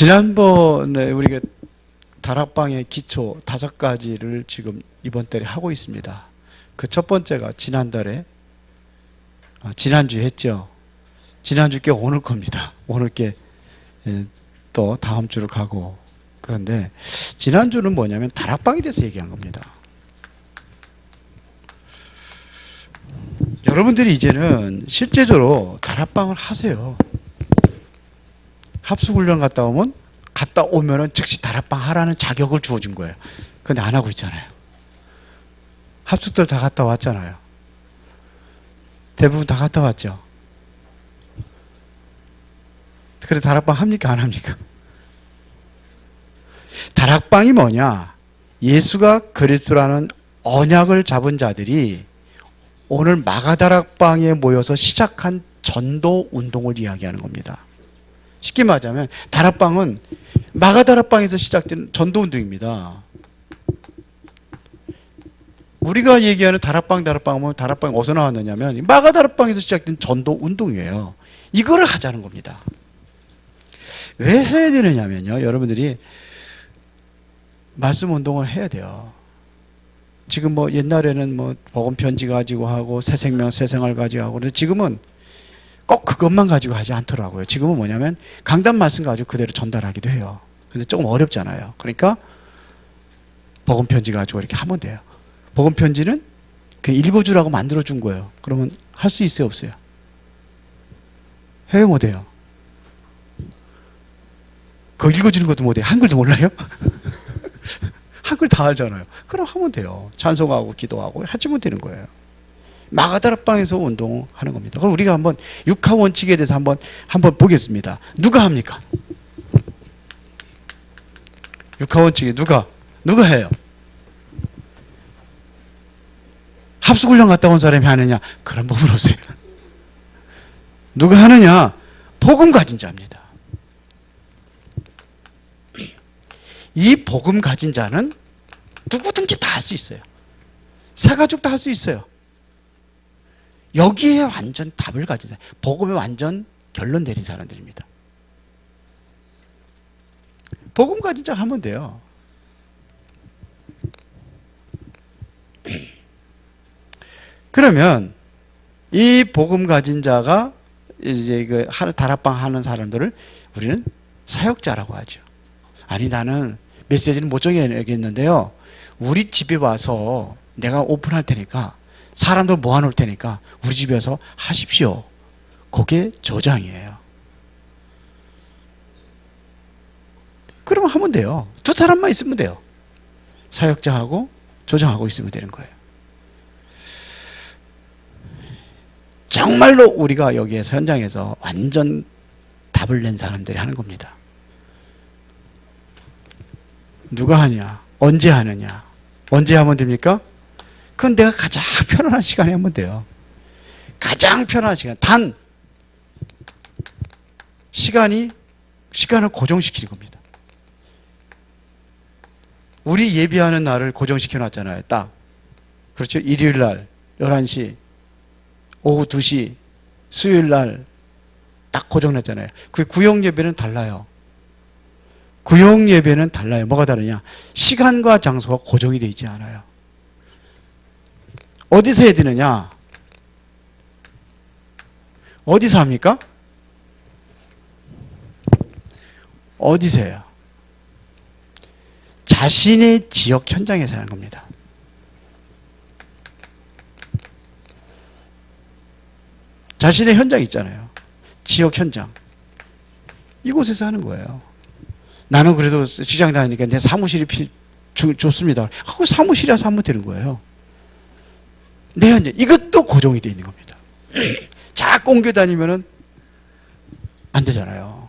지난번에 우리가 다락방의 기초 5가지를 지금 이번 달에 하고 있습니다. 그 첫 번째가 지난달에 지난주에 했죠. 지난주 게 오늘 겁니다. 오늘 게 또 다음 주로 가고. 그런데 지난주는 뭐냐면 다락방에 대해서 얘기한 겁니다. 여러분들이 이제는 실제적으로 다락방을 하세요. 합숙훈련 갔다 오면은 즉시 다락방 하라는 자격을 주어준 거예요. 근데 안 하고 있잖아요. 합숙들 다 갔다 왔잖아요. 대부분 다 갔다 왔죠. 그래 다락방 합니까 안 합니까? 다락방이 뭐냐? 예수가 그리스도라는 언약을 잡은 자들이 오늘 마가다락방에 모여서 시작한 전도 운동을 이야기하는 겁니다. 쉽게 말하자면 다락방은 마가다락방에서 시작된 전도 운동입니다. 우리가 얘기하는 다락방은 다락방이 어디서 나왔느냐면 마가다락방에서 시작된 전도 운동이에요. 이거를 하자는 겁니다. 왜 해야 되느냐면요, 여러분들이 말씀 운동을 해야 돼요. 지금 뭐 옛날에는 뭐 복음 편지 가지고 하고 새 생명 새 생활 가지고 하고, 근데 지금은 꼭 그것만 가지고 하지 않더라고요. 지금은 뭐냐면 강단 말씀 가지고 그대로 전달하기도 해요. 근데 조금 어렵잖아요. 그러니까 복음 편지 가지고 이렇게 하면 돼요. 복음 편지는 그냥 읽어주라고 만들어준 거예요. 그러면 할 수 있어요, 없어요? 해요, 못해요? 그거 읽어주는 것도 못해요? 한글도 몰라요? 한글 다 알잖아요. 그럼 하면 돼요. 찬송하고 기도하고 하시면 되는 거예요. 마가다락방에서 운동하는 겁니다. 그럼 우리가 한번 육하 원칙에 대해서 한번 보겠습니다. 누가 합니까? 육하 원칙에 누가 해요? 합숙훈련 갔다 온 사람이 하느냐? 그런 법은 없어요. 누가 하느냐? 복음 가진 자입니다. 이 복음 가진 자는 누구든지 다 할 수 있어요. 사가족도 할 수 있어요. 여기에 완전 답을 가진 사람, 복음에 완전 결론 내린 사람들입니다. 복음 가진 자 하면 돼요. 그러면 이 복음 가진 자가 이제 그 다락방 하는 사람들을 우리는 사역자라고 하죠. 아니 나는 메시지는 못 정해야겠는데요, 우리 집에 와서 내가 오픈할 테니까 사람들 모아놓을 테니까 우리 집에 와서 하십시오. 그게 조장이에요. 그러면 하면 돼요. 두 사람만 있으면 돼요. 사역자하고 조장하고 있으면 되는 거예요. 정말로 우리가 여기에서 현장에서 완전 답을 낸 사람들이 하는 겁니다. 누가 하냐? 언제 하느냐? 언제 하면 됩니까? 그건 내가 가장 편안한 시간에 하면 돼요. 가장 편안한 시간. 단 시간을 고정시키는 겁니다. 우리 예비하는 날을 고정시켜 놨잖아요. 딱. 그렇죠? 일요일 날 11시, 오후 2시, 수요일 날 딱 고정했잖아요. 그 구역 예배는 달라요. 구역 예배는 달라요. 뭐가 다르냐? 시간과 장소가 고정이 되어 있지 않아요. 어디서 해야 되느냐? 어디서 합니까? 어디서 해요? 자신의 지역 현장에서 하는 겁니다. 자신의 현장 있잖아요. 지역 현장. 이곳에서 하는 거예요. 나는 그래도 직장 다니니까 내 사무실이 좋습니다. 그 사무실에 와서 하면 되는 거예요. 내 현장. 이것도 고정이 되어 있는 겁니다. 자꾸 옮겨 다니면은 안 되잖아요.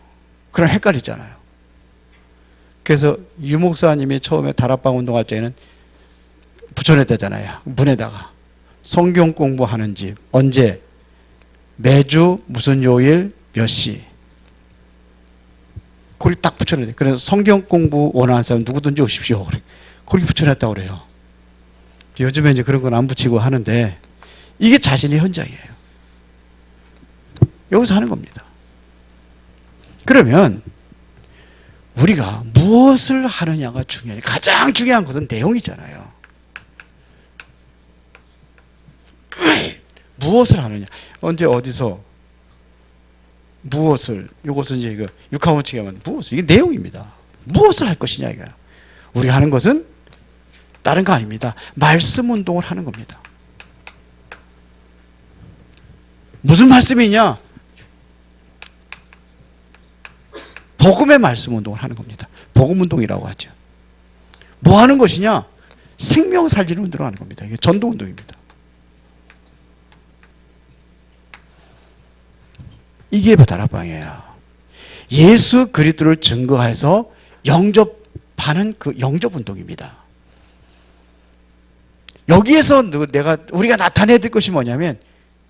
그럼 헷갈리잖아요. 그래서 유 목사님이 처음에 다락방 운동할 때는 붙여냈다잖아요. 문에다가 성경 공부하는 집 언제 매주 무슨 요일 몇 시 거기 딱 붙여놔야 돼. 그래서 성경 공부 원하는 사람 누구든지 오십시오. 거기 붙여놨다고 그래요. 요즘에 이제 그런 건 안 붙이고 하는데 이게 자신의 현장이에요. 여기서 하는 겁니다. 그러면 우리가 무엇을 하느냐가 중요해요. 가장 중요한 것은 내용이잖아요. 무엇을 하느냐. 언제 어디서 무엇을, 이것은 이제 이거 육하원칙에 하면 무엇을, 이게 내용입니다. 무엇을 할 것이냐 이거야. 우리가 하는 것은 다른 거 아닙니다. 말씀 운동을 하는 겁니다. 무슨 말씀이냐? 복음의 말씀 운동을 하는 겁니다. 복음 운동이라고 하죠. 뭐 하는 것이냐? 생명 살리는 운동을 하는 겁니다. 이게 전도 운동입니다. 이게 다락방이에요. 예수 그리스도를 증거해서 영접하는 그 영접 운동입니다. 여기에서 우리가 나타내야 될 것이 뭐냐면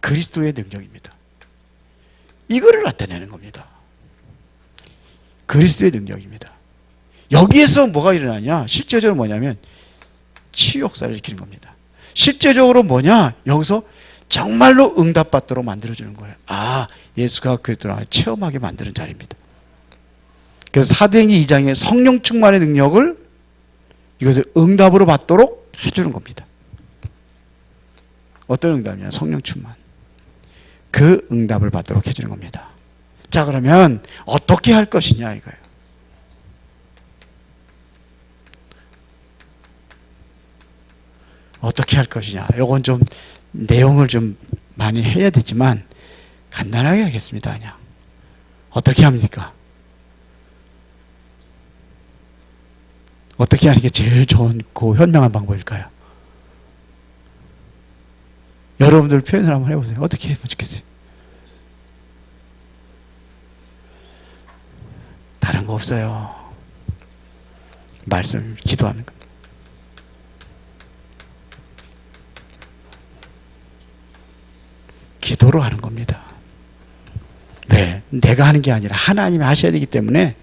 그리스도의 능력입니다. 이거를 나타내는 겁니다. 그리스도의 능력입니다. 여기에서 뭐가 일어나냐? 실제적으로 뭐냐면 치유 역사를 일으키는 겁니다. 실제적으로 뭐냐? 여기서 정말로 응답받도록 만들어주는 거예요. 아, 예수가 그리스도를 체험하게 만드는 자리입니다. 그래서 사도행전 2장의 성령 충만의 능력을 이것을 응답으로 받도록 해주는 겁니다. 어떤 응답이냐? 성령 충만. 그 응답을 받도록 해주는 겁니다. 자, 그러면 어떻게 할 것이냐 이거예요. 어떻게 할 것이냐. 이건 좀 내용을 좀 많이 해야 되지만 간단하게 하겠습니다. 그냥 어떻게 합니까? 어떻게 하는 게 제일 좋고 현명한 방법일까요? 여러분들 표현을 한번 해보세요. 어떻게 해보면 좋겠어요? 다른 거 없어요. 말씀, 기도하는 거. 기도로 하는 겁니다. 왜? 내가 하는 게 아니라 하나님이 하셔야 되기 때문에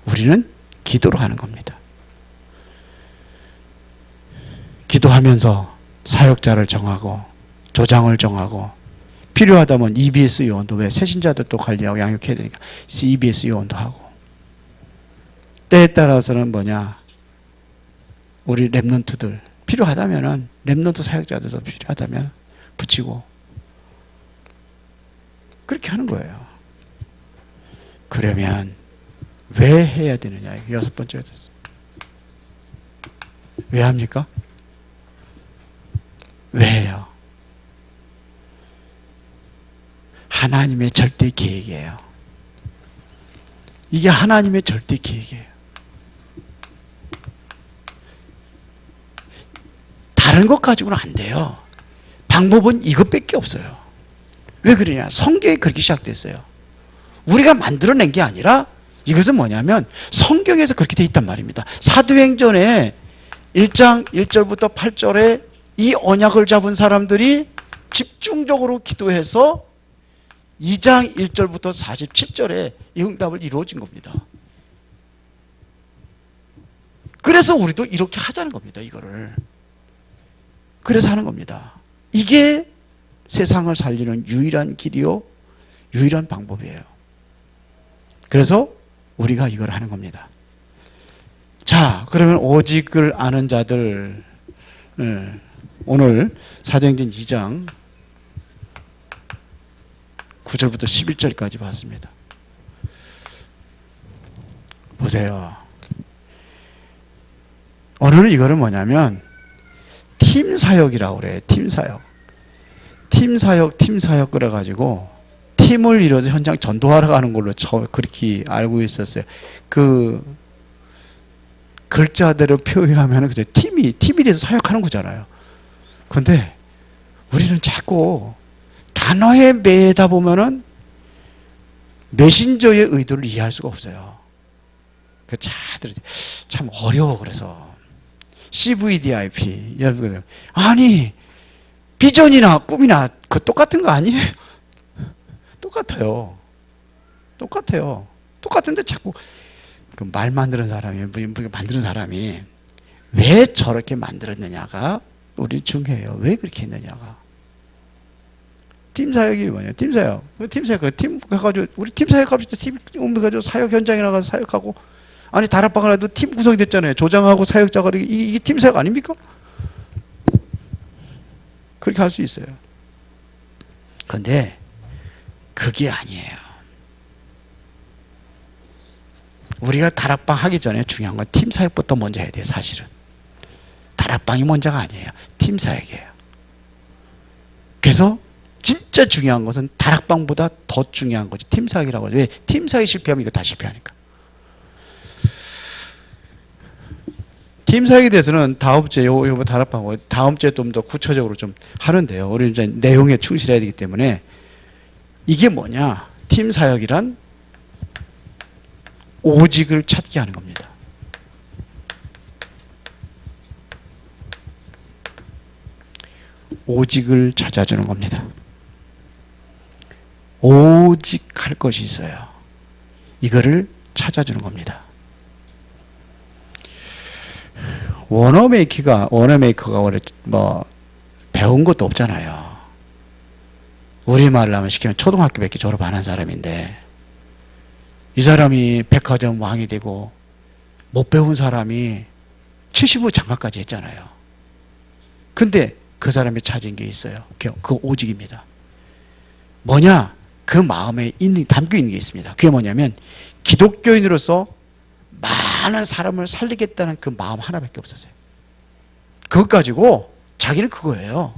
우리는 기도로 하는 겁니다. 기도하면서 사역자를 정하고 조장을 정하고 필요하다면 EBS 요원도, 왜 새신자도 또 관리하고 양육해야 되니까 EBS 요원도 하고, 때에 따라서는 뭐냐, 우리 랩런트들 필요하다면은 랩런트 사역자들도 필요하다면 붙이고 그렇게 하는 거예요. 그러면 왜 해야 되느냐, 여섯 번째가 됐어요. 왜 합니까? 왜 해요? 하나님의 절대 계획이에요. 이게 하나님의 절대 계획이에요. 다른 것 가지고는 안 돼요. 방법은 이것밖에 없어요. 왜 그러냐? 성경이 그렇게 시작됐어요. 우리가 만들어낸 게 아니라 이것은 뭐냐면 성경에서 그렇게 돼 있단 말입니다. 사도행전에 1장 1절부터 8절에 이 언약을 잡은 사람들이 집중적으로 기도해서 2장 1절부터 47절에 이 응답을 이루어진 겁니다. 그래서 우리도 이렇게 하자는 겁니다. 이거를. 그래서 하는 겁니다. 이게 세상을 살리는 유일한 길이요, 유일한 방법이에요. 그래서 우리가 이걸 하는 겁니다. 자, 그러면 오직을 아는 자들, 오늘 사도행전 2장 9절부터 11절까지 봤습니다. 보세요. 오늘은 이거를 뭐냐면 팀 사역이라고 그래요. 팀 사역. 팀 사역 그래가지고 팀을 이뤄서 현장 전도하러 가는 걸로 그렇게 알고 있었어요. 그 글자대로 표현하면 그죠, 팀이 돼서 사역하는 거잖아요. 그런데 우리는 자꾸 단어에 매다 보면은 메신저의 의도를 이해할 수가 없어요. 참 어려워. 그래서 CVDIP, 여러분, 아니 비전이나 꿈이나 그 똑같은 거 아니에요? 똑같아요. 똑같은데 자꾸 그 말 만드는 사람이, 만드는 사람이 왜 저렇게 만들었느냐가 우리 중요해요. 왜 그렇게 했느냐가. 팀 사역이 뭐냐? 팀 사역. 팀 가가지고 우리 팀 사역합시다. 팀 옮겨가지고 사역 현장에 나가서 사역하고, 아니 다락방을 해도 팀 구성이 됐잖아요. 조장하고 사역자가 이게 팀 사역 아닙니까? 그렇게 할 수 있어요. 그런데 그게 아니에요. 우리가 다락방 하기 전에 중요한 건 팀 사역부터 먼저 해야 돼요. 사실은 다락방이 먼저가 아니에요. 팀 사역이에요. 그래서 진짜 중요한 것은 다락방보다 더 중요한 거지 팀 사역이라고 하죠. 왜? 팀 사역이 실패하면 이거 다 실패하니까. 팀 사역에 대해서는 다음 주에 요 다락방 다음 주에 좀 더 구체적으로 좀 하는데요. 우리 이제 내용에 충실해야 되기 때문에 이게 뭐냐? 팀 사역이란 오직을 찾게 하는 겁니다. 오직을 찾아주는 겁니다. 오직 할 것이 있어요. 이거를 찾아주는 겁니다. 워너메이커가 원래 뭐 배운 것도 없잖아요. 우리말로 하면 시키면 초등학교밖에 졸업 안 한 사람인데 이 사람이 백화점 왕이 되고 못 배운 사람이 75 장가까지 했잖아요. 근데 그 사람이 찾은 게 있어요. 그 오직입니다. 뭐냐? 그 마음에 담겨 있는 게 있습니다. 그게 뭐냐면 기독교인으로서 많은 사람을 살리겠다는 그 마음 하나밖에 없었어요. 그것 가지고 자기는 그거예요.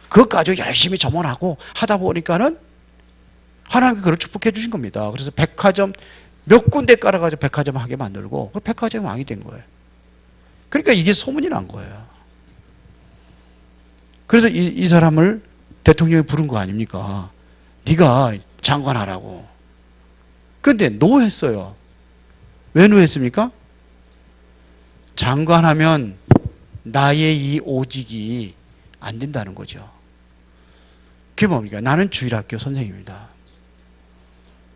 그것 가지고 열심히 점원하고 하다 보니까는 하나님께 그걸 축복해 주신 겁니다. 그래서 백화점 몇 군데 깔아가지고 백화점 하게 만들고 백화점 왕이 된 거예요. 그러니까 이게 소문이 난 거예요. 그래서 이 사람을 대통령이 부른 거 아닙니까? 네가 장관하라고. 근데 노했어요. 왜 노했습니까? 장관하면 나의 이 오직이 안 된다는 거죠. 그게 뭡니까? 나는 주일학교 선생님입니다.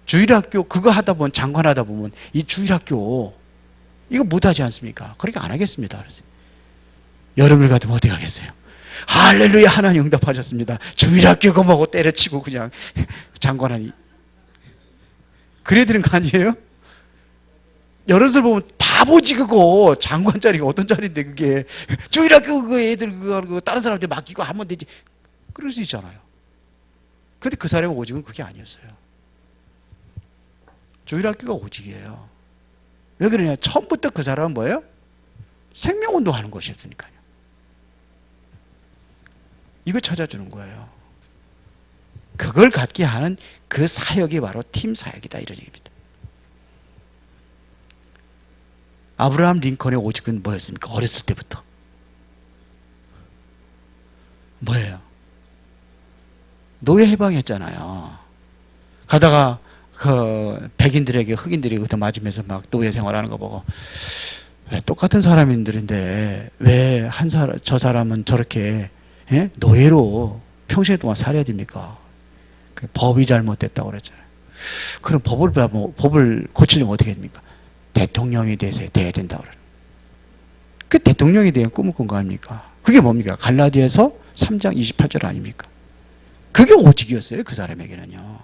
주일학교 그거 하다 보면 장관하다 보면 이 주일학교 이거 못하지 않습니까? 그러니까 안 하겠습니다. 그래서 여름을 가도 어떻게 하겠어요? 할렐루야 하나님 응답하셨습니다. 주일학교 그거 먹고 때려치고 그냥 장관하니 그래 되는 거 아니에요? 여러분들 보면 바보지 그거. 장관 자리가 어떤 자리인데 그게 주일학교 그거 애들 그거 다른 사람한테 맡기고 하면 되지. 그럴 수 있잖아요. 근데 그 사람의 오직은 그게 아니었어요. 주일학교가 오직이에요. 왜 그러냐? 처음부터 그 사람은 뭐예요? 생명운동 하는 것이었으니까요. 이거 찾아주는 거예요. 그걸 갖게 하는 그 사역이 바로 팀 사역이다 이런 얘기입니다. 아브라함 링컨의 오직은 뭐였습니까? 어렸을 때부터. 뭐예요? 노예 해방했잖아요. 가다가 그 백인들에게 흑인들이 그때 맞으면서 막 노예 생활하는 거 보고 왜 똑같은 사람들인데 왜 저 사람은 저렇게 노예로 평생 동안 살아야 됩니까? 법이 잘못됐다고 그랬잖아요. 그럼 법을 고치려면 어떻게 됩니까? 대통령에 대해서 돼야 된다고 그래요. 그 대통령에 대한 꿈을 꾼 거 아닙니까? 그게 뭡니까? 갈라디아서 3장 28절 아닙니까? 그게 오직이었어요. 그 사람에게는요.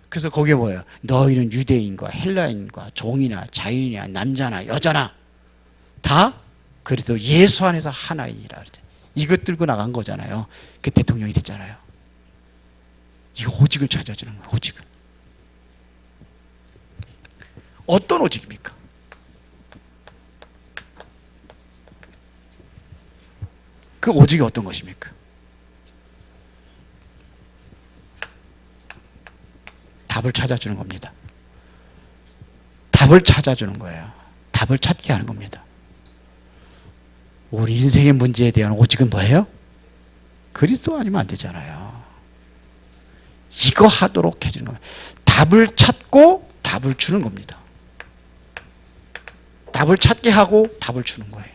그래서 거기에 뭐예요? 너희는 유대인과 헬라인과 종이나 자유인이나 남자나 여자나 다 그래도 예수 안에서 하나이니라 그러죠. 이것 들고 나간 거잖아요. 그 대통령이 됐잖아요. 이거 오직을 찾아주는 거예요. 오직을. 어떤 오직입니까? 그 오직이 어떤 것입니까? 답을 찾아주는 겁니다. 답을 찾아주는 거예요. 답을 찾게 하는 겁니다. 우리 인생의 문제에 대한 오직은 뭐예요? 그리스도 아니면 안 되잖아요. 이거 하도록 해주는 겁니다. 답을 찾고 답을 주는 겁니다. 답을 찾게 하고 답을 주는 거예요.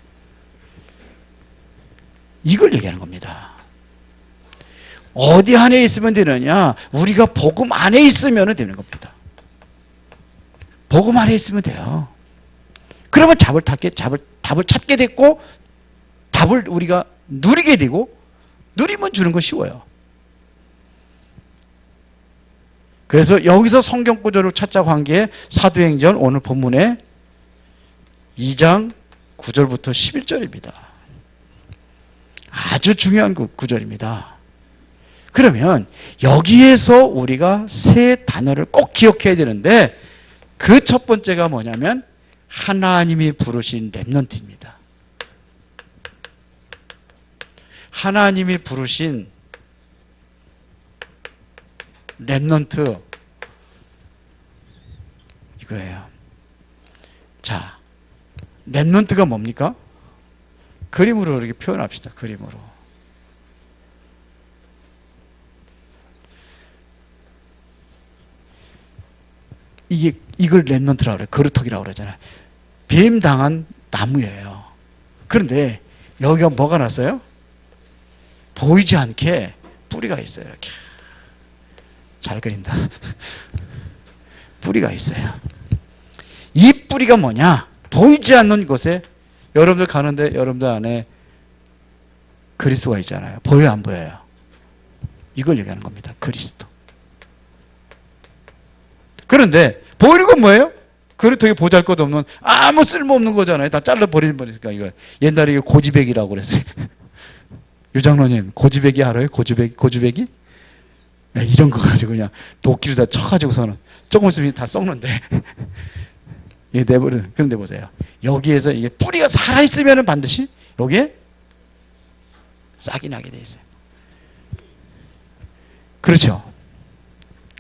이걸 얘기하는 겁니다. 어디 안에 있으면 되느냐? 우리가 복음 안에 있으면 되는 겁니다. 복음 안에 있으면 돼요. 그러면 답을 찾게 됐고 답을 우리가 누리게 되고 누리면 주는 건 쉬워요. 그래서 여기서 성경 구절을 찾자고 한 게 사도행전 오늘 본문에 2장 9절부터 11절입니다. 아주 중요한 구절입니다. 그러면 여기에서 우리가 세 단어를 꼭 기억해야 되는데 그 첫 번째가 뭐냐면 하나님이 부르신 렘넌트입니다. 하나님이 부르신 렘넌트 이거예요. 자, 렘넌트가 뭡니까? 그림으로 이렇게 표현합시다. 그림으로. 이걸 렘넌트라고 그래요. 거루터기라고 그러잖아요. 뱀 당한 나무예요. 그런데 여기가 뭐가 났어요? 보이지 않게 뿌리가 있어요. 이렇게. 잘 그린다. 뿌리가 있어요. 이 뿌리가 뭐냐? 보이지 않는 곳에 여러분들 가는데 여러분들 안에 그리스도가 있잖아요. 보여요, 안 보여요? 이걸 얘기하는 겁니다. 그리스도. 그런데 보이는 건 뭐예요? 그렇다고 보잘것없는 아무 쓸모없는 거잖아요. 다 잘라버리는 거니까. 이거 옛날에 이거 고지백이라고 그랬어요. 유장로님 고지백이 알아요? 고지백이? 야, 이런 거 가지고 그냥 도끼로 다 쳐가지고서는 조금 있으면 다 썩는데 이게 내버려. 그런데 보세요. 여기에서 이게 뿌리가 살아있으면 반드시 여기에 싹이 나게 돼 있어요. 그렇죠?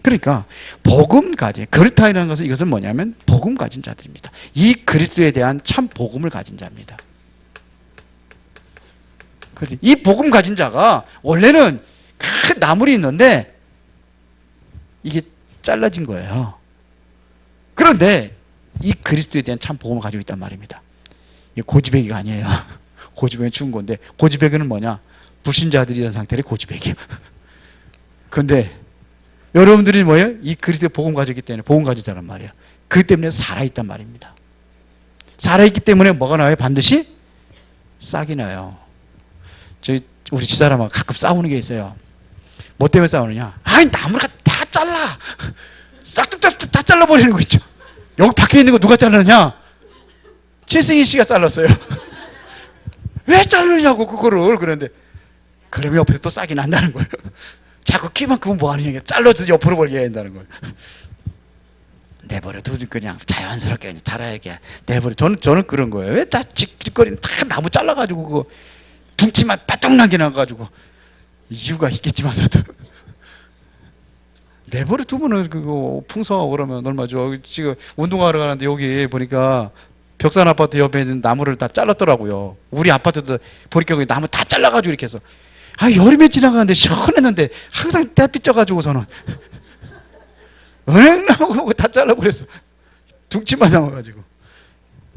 그러니까 복음 가진 그렇다라는 것은 이것은 뭐냐면 복음 가진 자들입니다. 이 그리스도에 대한 참 복음을 가진 자입니다. 그렇지? 이 복음 가진 자가 원래는 큰 나물이 있는데 이게 잘라진 거예요. 그런데 이 그리스도에 대한 참 복음을 가지고 있단 말입니다. 이게 고지배기가 아니에요. 고지배기는 죽은 건데 고지배기는 뭐냐? 불신자들이라는 상태의 고지배기예요. 그런데 여러분들이 뭐예요? 이 그리스도의 복음 가졌기 때문에 복음 가진 자란 말이에요. 그 때문에 살아있단 말입니다. 살아있기 때문에 뭐가 나와요? 반드시 싹이 나요. 우리 집사람하고 가끔 싸우는 게 있어요. 뭐 때문에 싸우느냐? 아니 나무가 다 잘라. 싹둑 다 잘라버리는 거 있죠. 여기 밖에 있는 거 누가 잘랐냐? 최승희 씨가 잘랐어요. 왜 자르냐고 그거를. 그런데 그러면 옆에서 또 싹이 난다는 거예요. 자꾸 키만큼은 뭐 하느냐. 잘라서 옆으로 벌게 한다는 거예요. 내버려 두지 그냥 자연스럽게 그냥 자라게 내버려. 저는 그런 거예요. 왜 다 짓거리는 다 나무 잘라가지고 그거 둥치만 빠뚱나게 나가지고 이유가 있겠지만서도 내버려 두면은 그거 풍성하고 그러면 얼마 좋아. 지금 운동하러 가는데 여기 보니까 벽산 아파트 옆에 있는 나무를 다 잘랐더라고요. 우리 아파트도 보니까 나무 다 잘라가지고 이렇게 해서 여름에 지나가는데 시원했는데 항상 떼 삐져가지고서는 은행나무 다 잘라버렸어. 둥치만 남아가지고.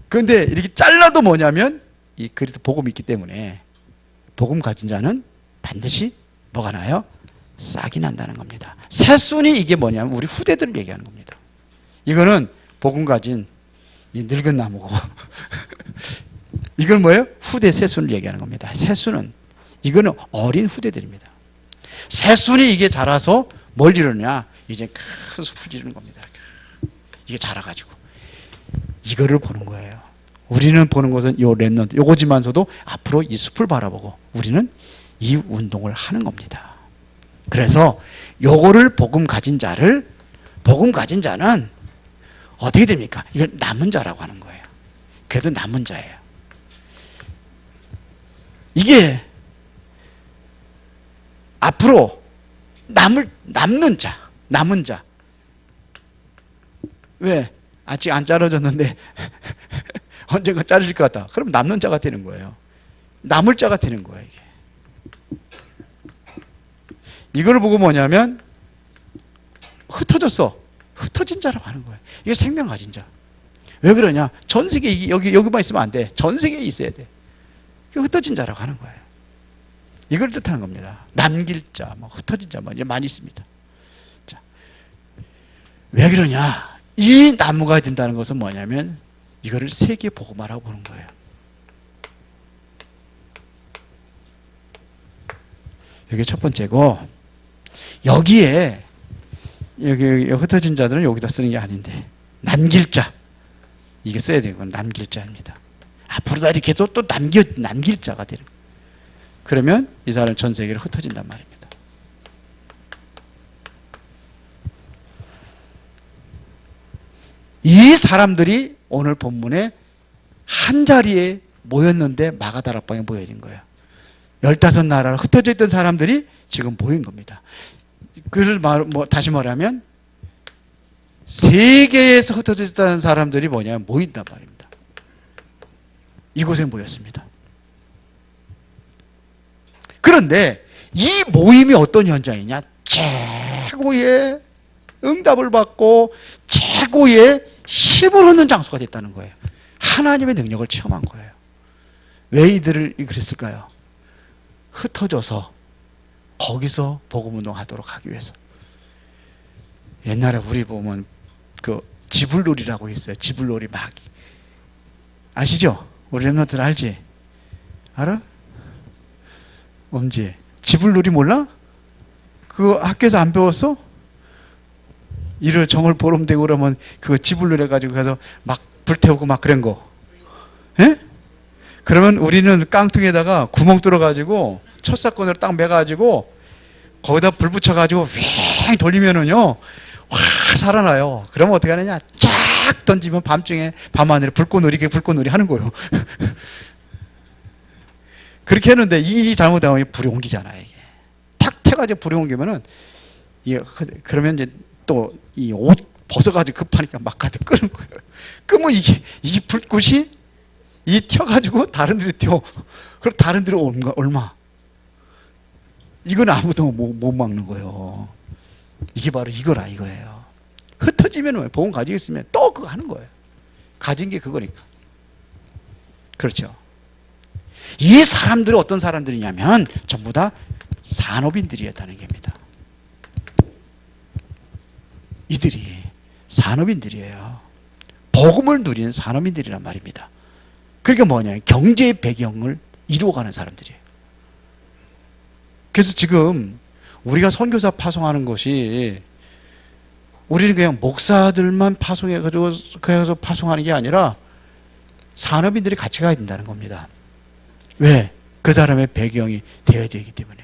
그런데 이렇게 잘라도 뭐냐면 이 그리스도 복음이 있기 때문에 복음 가진 자는 반드시 뭐가 나요? 싹이 난다는 겁니다. 새순이 이게 뭐냐면 우리 후대들을 얘기하는 겁니다. 이거는 복음 가진 이 늙은 나무고 이건 뭐예요? 후대 새순을 얘기하는 겁니다. 새순은 이거는 어린 후대들입니다. 새순이 이게 자라서 뭘 이루느냐? 이제 큰 숲을 이루는 겁니다. 이게 자라가지고 이거를 보는 거예요. 우리는 보는 것은 요 렘넌트 요거지만서도 앞으로 이 숲을 바라보고 우리는 이 운동을 하는 겁니다. 그래서 요거를 복음 가진 자는 어떻게 됩니까? 이걸 남은 자라고 하는 거예요. 그래도 남은 자예요. 이게 앞으로 남는 자, 남은 자. 왜? 아직 안 자라졌는데 언젠가 자르실 것 같다. 그럼 남는 자가 되는 거예요. 남을 자가 되는 거예요. 이게. 이걸 보고 뭐냐면 흩어졌어. 흩어진 자라고 하는 거예요. 이게 생명 가진 자. 왜 그러냐? 전 세계 여기만 있으면 안 돼. 전 세계에 있어야 돼. 흩어진 자라고 하는 거예요. 이걸 뜻하는 겁니다. 남길 자, 흩어진 자, 많이 있습니다. 자, 왜 그러냐? 이 나무가 된다는 것은 뭐냐면 이거를 세계 복음화라고 보는 거예요. 이게 첫 번째고 여기 흩어진 자들은 여기다 쓰는 게 아닌데 남길 자 이게 써야 되는 건 남길 자입니다. 앞으로도 이렇게 해도 또 남길 자가 되는 거예요. 그러면 이 사람은 전 세계로 흩어진단 말입니다. 이 사람들이 오늘 본문에 한 자리에 모였는데 마가다락방에 모여진 거예요. 15나라로 흩어져 있던 사람들이 지금 모인 겁니다. 그를 다시 말하면 세계에서 흩어져 있다는 사람들이 뭐냐면 모인단 말입니다. 이곳에 모였습니다. 그런데 이 모임이 어떤 현장이냐? 최고의 응답을 받고 최고의 힘을 얻는 장소가 됐다는 거예요. 하나님의 능력을 체험한 거예요. 왜 이들을 그랬을까요? 흩어져서 거기서 복음운동하도록 하기 위해서. 옛날에 우리 보면 그 지불놀이라고 있어요. 지불놀이 막 아시죠? 우리 랩런들 알지? 알아? 엄지 지불놀이 몰라? 그거 학교에서 안 배웠어? 일을 정월 보름 되고 그러면 그거 지불놀이 해가지고 가서 막 불태우고 막 그런 거. 예? 그러면 우리는 깡통에다가 구멍 뚫어가지고 첫사건으로 딱 매가지고 거기다 불 붙여가지고 윙 돌리면은요 확 살아나요. 그러면 어떻게 하느냐? 쫙 던지면 밤중에 밤하늘에 불꽃놀이 하는 거예요. 그렇게 했는데 이 잘못하면 불이 옮기잖아요. 이게 탁 태가지고 불이 옮기면은 이게 그러면 이제 또 이 옷 벗어가지고 급하니까 막 가득 끄는 거예요. 끄면 이게 불꽃이 이 튀어가지고 다른 데로 튀어. 그럼 다른 데로 얼마? 이건 아무도 못 막는 거예요. 이게 바로 이거예요. 흩어지면 복음 가지고 있으면 또 그거 하는 거예요. 가진 게 그거니까. 그렇죠. 이 사람들이 어떤 사람들이냐면 전부 다 산업인들이었다는 겁니다. 이들이 산업인들이에요. 복음을 누리는 산업인들이란 말입니다. 그러니까 뭐냐면 경제의 배경을 이루어가는 사람들이에요. 그래서 지금 우리가 선교사 파송하는 것이 우리는 그냥 목사들만 파송해가지고 그래서 파송하는 게 아니라 산업인들이 같이 가야 된다는 겁니다. 왜? 그 사람의 배경이 되어야 되기 때문에.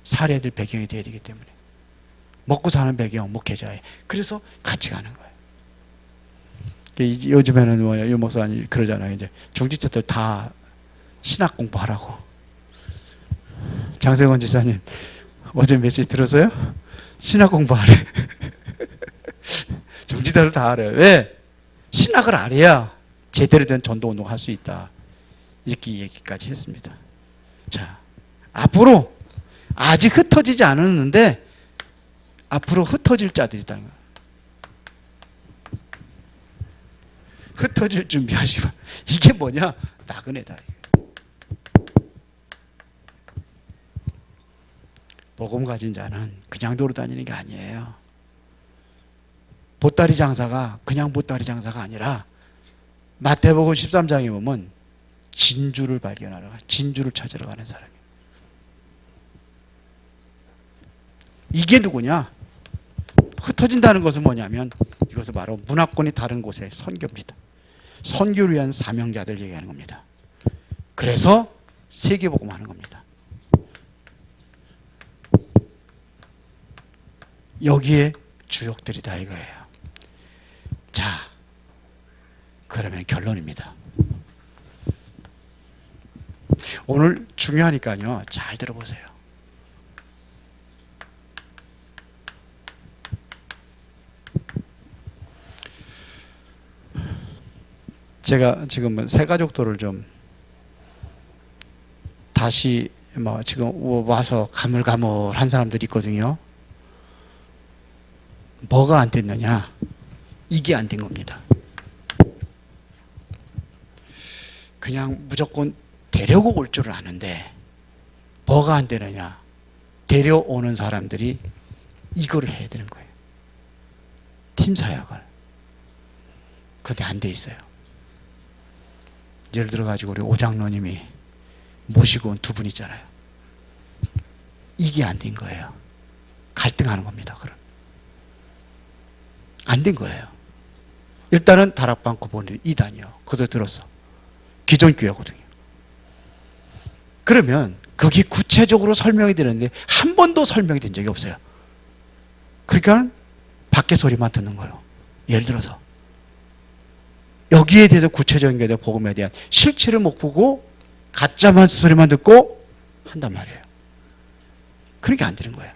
살아야 될 배경이 되어야 되기 때문에. 먹고 사는 배경, 목회자에. 그래서 같이 가는 거예요. 요즘에는 뭐야, 유 목사님 그러잖아요. 이제 중직자들 다 신학 공부하라고. 장세권 지사님, 어제 메시지 들었어요? 신학 공부하래. 중직자들 다 알아요. 왜? 신학을 알아야 제대로 된 전도운동 할 수 있다. 이렇게 얘기까지 했습니다. 자, 앞으로 아직 흩어지지 않았는데 앞으로 흩어질 자들이 있다는 거예요. 흩어질 준비하시고. 이게 뭐냐? 나그네다. 복음 가진 자는 그냥 돌아다니는 게 아니에요. 보따리 장사가 그냥 보따리 장사가 아니라 마태복음 13장에 보면 진주를 발견하러 진주를 찾으러 가는 사람이에요. 이게 누구냐? 흩어진다는 것은 뭐냐면 이것은 바로 문화권이 다른 곳의 선교입니다. 선교를 위한 사명자들 얘기하는 겁니다. 그래서 세계복음 하는 겁니다. 여기에 주역들이다 이거예요. 자, 그러면 결론입니다. 오늘 중요하니까요. 잘 들어보세요. 제가 지금 새가족도를 좀 다시 지금 와서 가물가물한 사람들이 있거든요. 뭐가 안 됐느냐? 이게 안 된 겁니다. 그냥 무조건 데려고 올 줄은 아는데 뭐가 안 되느냐? 데려오는 사람들이 이거를 해야 되는 거예요. 팀 사역을. 근데 안 돼 있어요. 예를 들어 가지고 우리 오장로님이 모시고 온 두 분 있잖아요. 이게 안 된 거예요. 갈등하는 겁니다. 그럼 안 된 거예요. 일단은 다락방 구본이 2단이요. 그것을 들었어. 기존 교회거든요. 그러면 그게 구체적으로 설명이 되는데 한 번도 설명이 된 적이 없어요. 그러니까 밖에 소리만 듣는 거예요. 예를 들어서 여기에 대해서 구체적인 게 복음에 대한 실체를 못 보고 가짜만 소리만 듣고 한단 말이에요. 그러니까 안 되는 거예요.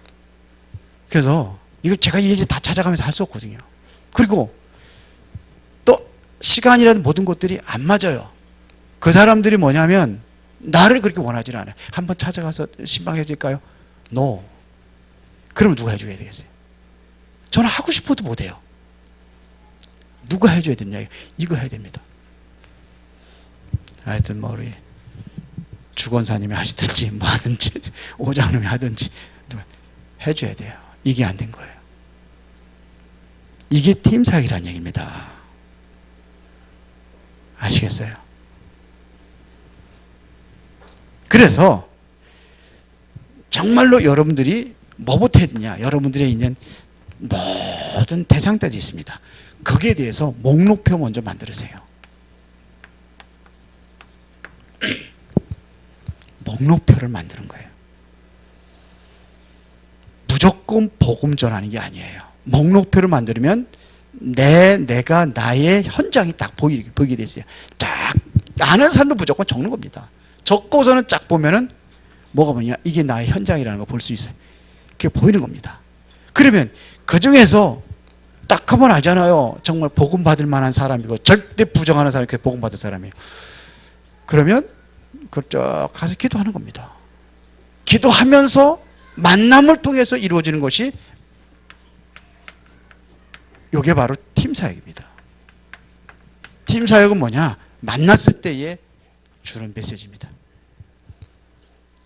그래서 이걸 제가 이제 다 찾아가면서 할 수 없거든요. 그리고 또 시간이라든 모든 것들이 안 맞아요. 그 사람들이 뭐냐면 나를 그렇게 원하지 않아요. 한번 찾아가서 신방해 줄까요? No. 그러면 누가 해줘야 되겠어요? 저는 하고 싶어도 못해요. 누가 해줘야 되냐? 이거 해야 됩니다. 하여튼 뭐 우리 주권사님이 하시든지 뭐 하든지 오장님이 하든지 해줘야 돼요. 이게 안 된 거예요. 이게 팀 사역이라는 얘기입니다. 아시겠어요? 그래서 정말로 여러분들이 뭐부터 해야 되냐? 여러분들의 있는 모든 대상들이 있습니다. 거기에 대해서 목록표 먼저 만들으세요. 목록표를 만드는 거예요. 무조건 복음 전하는 게 아니에요. 목록표를 만들면 내가 나의 현장이 딱 보이게 됐어요. 딱 아는 사람도 무조건 적는 겁니다. 적고서는 쫙 보면은 뭐가 뭐냐? 이게 나의 현장이라는 걸 볼 수 있어요. 그게 보이는 겁니다. 그러면 그 중에서 딱 하면 알잖아요. 정말 복음 받을 만한 사람이고 절대 부정하는 사람이 그 복음 받을 사람이에요. 그러면 그쪽 가서 기도하는 겁니다. 기도하면서 만남을 통해서 이루어지는 것이 이게 바로 팀 사역입니다. 팀 사역은 뭐냐? 만났을 때에 주는 메시지입니다.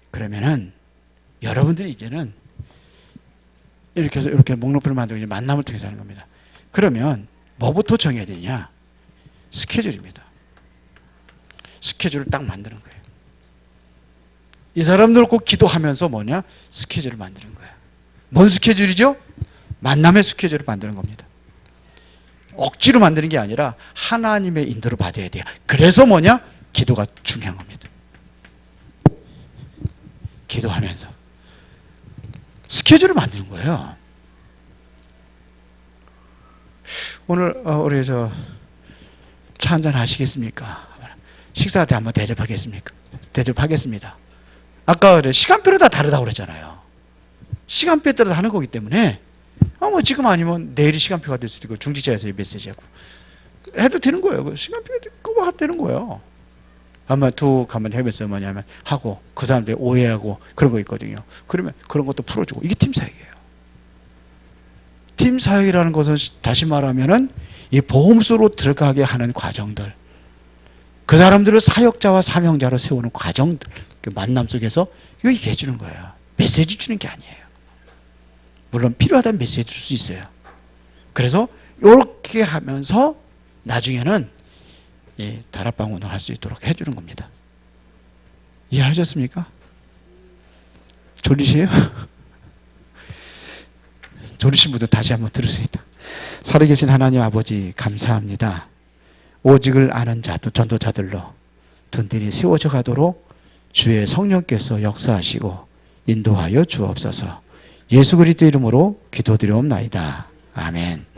그러면은 여러분들이 이제는 이렇게 해서 이렇게 목록표를 만들고 만남을 통해서 하는 겁니다. 그러면 뭐부터 정해야 되냐? 스케줄입니다. 스케줄을 딱 만드는 거예요. 이 사람들 꼭 기도하면서 뭐냐? 스케줄을 만드는 거예요. 뭔 스케줄이죠? 만남의 스케줄을 만드는 겁니다. 억지로 만드는 게 아니라 하나님의 인도를 받아야 돼요. 그래서 뭐냐? 기도가 중요한 겁니다. 기도하면서 스케줄을 만드는 거예요. 오늘 우리 차 한잔 하시겠습니까? 식사 때 한번 대접하겠습니까? 대접하겠습니다. 아까 그래 시간표로 다 다르다고 그랬잖아요. 시간표에 따라 하는 거기 때문에 뭐 지금 아니면 내일이 시간표가 될 수도 있고 중지자에서 메시지하고 해도 되는 거예요. 시간표가 끄고 되는 거예요. 아마 한번 해보면서 뭐냐면 하고 그 사람들 오해하고 그런 거 있거든요. 그러면 그런 것도 풀어주고 이게 팀 사역이에요. 팀 사역이라는 것은 다시 말하면은 이 보험소로 들어가게 하는 과정들, 그 사람들을 사역자와 사명자로 세우는 과정들, 그 만남 속에서 이거 얘기해 주는 거예요. 메시지 주는 게 아니에요. 물론 필요하다면 메시지 줄 수 있어요. 그래서 이렇게 하면서 나중에는 이 다락방 운동을 할 수 있도록 해주는 겁니다. 이해하셨습니까? 졸리세요? 졸리신 분들 다시 한번 들으세요. 살아계신 하나님 아버지 감사합니다. 오직을 아는 전도자들로 든든히 세워져 가도록 주의 성령께서 역사하시고 인도하여 주옵소서. 예수 그리스도 이름으로 기도드리옵나이다. 아멘.